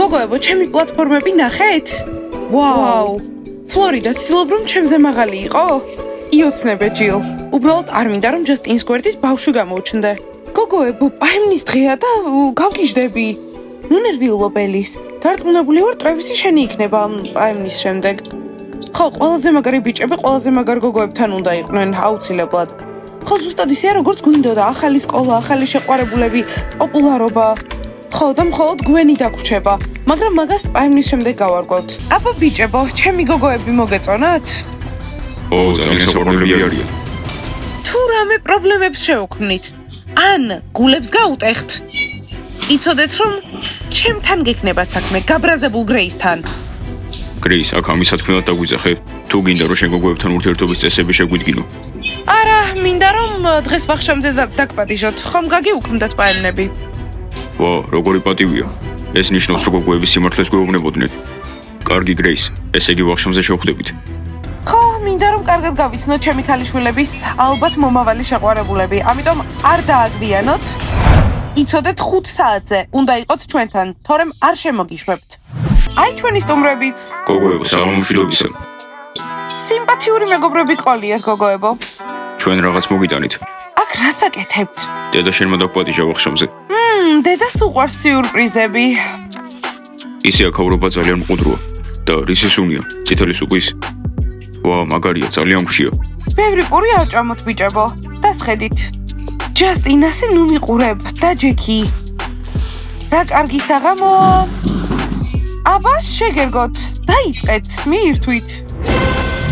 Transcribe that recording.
გოგოებო, ჩემი პლატფორმები ნახეთ? ვაუ! ფლორიდა ცდილობ რომ ჩემზე მაღალი იყო? იოცნებე ჯილ. უბრალოდ არ მინდა რომ ჯასტინს გვერდით ბავშვი გამოუჩნდე. გოგოებო, პაემნის დღეა და გავგიჟდები. ნუ ნერვიულობ ელის. დარწმუნებული ვარ ტრევისი შენი იქნება პაემნის შემდეგ. ხო, ყველაზე მაგარი ბიჭები ყველაზე მაგარ გოგოებთან უნდა იყვნენ აუცილებლად. ხო, ზუსტად ისეა როგორც გვინდოდა, ახალი სკოლა, ახალი შეყვარებულები, პოპულარობა. ხო, და მხოლოდ გვენი დაგვრჩება, მაგრამ მაგას პაემნის შემდეგ გავარკვევთ. აბა ბიჭებო, ჩემი გოგოები მოგეწონათ? ო, ძალიან საყვარლები არიან. თუ რამე პრობლემებს შევქმნით, ან გულებს გაუტეხთ. იცოდეთ რომ ჩემთან გექნებათ საქმე გაბრაზებულ გრეისთან. გრეის, აქ ამის სათქმელად დაგვიძახე. თუ გინდა რომ შენ გოგოებთან ურთიერთობის წესები შეგვიდგინო. არა, მინდა რომ დღეს ვახშამზე დაგპატიჟოთ, ხომ გაგიუქმდათ პაემნები. ვა, როგორი პატივია. ეს ნიშნავს რომ გოგოების სიმართლეს გვეუბნებოდნენ. კარგი გრეის, ესე იგი ვახშამზე შევხვდებით. ხო, მინდა რომ კარგად გავიცნოთ ჩემი ქალიშვილების ალბათ მომავალი შეყვარებულები, ამიტომ არ დააგვიანოთ. იცოდეთ 5 საათზე უნდა იყოთ ჩვენთან, თორემ არ შემოგიშვებთ. აი ჩვენი სტუმრებიც. გოგოებო, საღამომშვიდობისა. სიმპათიური მეგობრები ყოლიათ გოგოებო. ჩვენ რაღაც მოგიტანით. აქ რას აკეთებთ? დედა შენმა დაგპატიჟა ვახშამზე. დედას უყვარს სიურპრიზები. ისი აქაურობა ძალიან მყუდროა და რისი სუნია, წითელი სუპის. ვა, მაგარია, ძალიან მშია. ბევრი პური არ ჭამოთ ბიჭებო. დასხედით. ჯასტინ, ასე ნუ მიყურებ და ჯექი. რა კარგი საღამო. აბა, შეგერგოთ. დაიწყეთ, მიირთვით.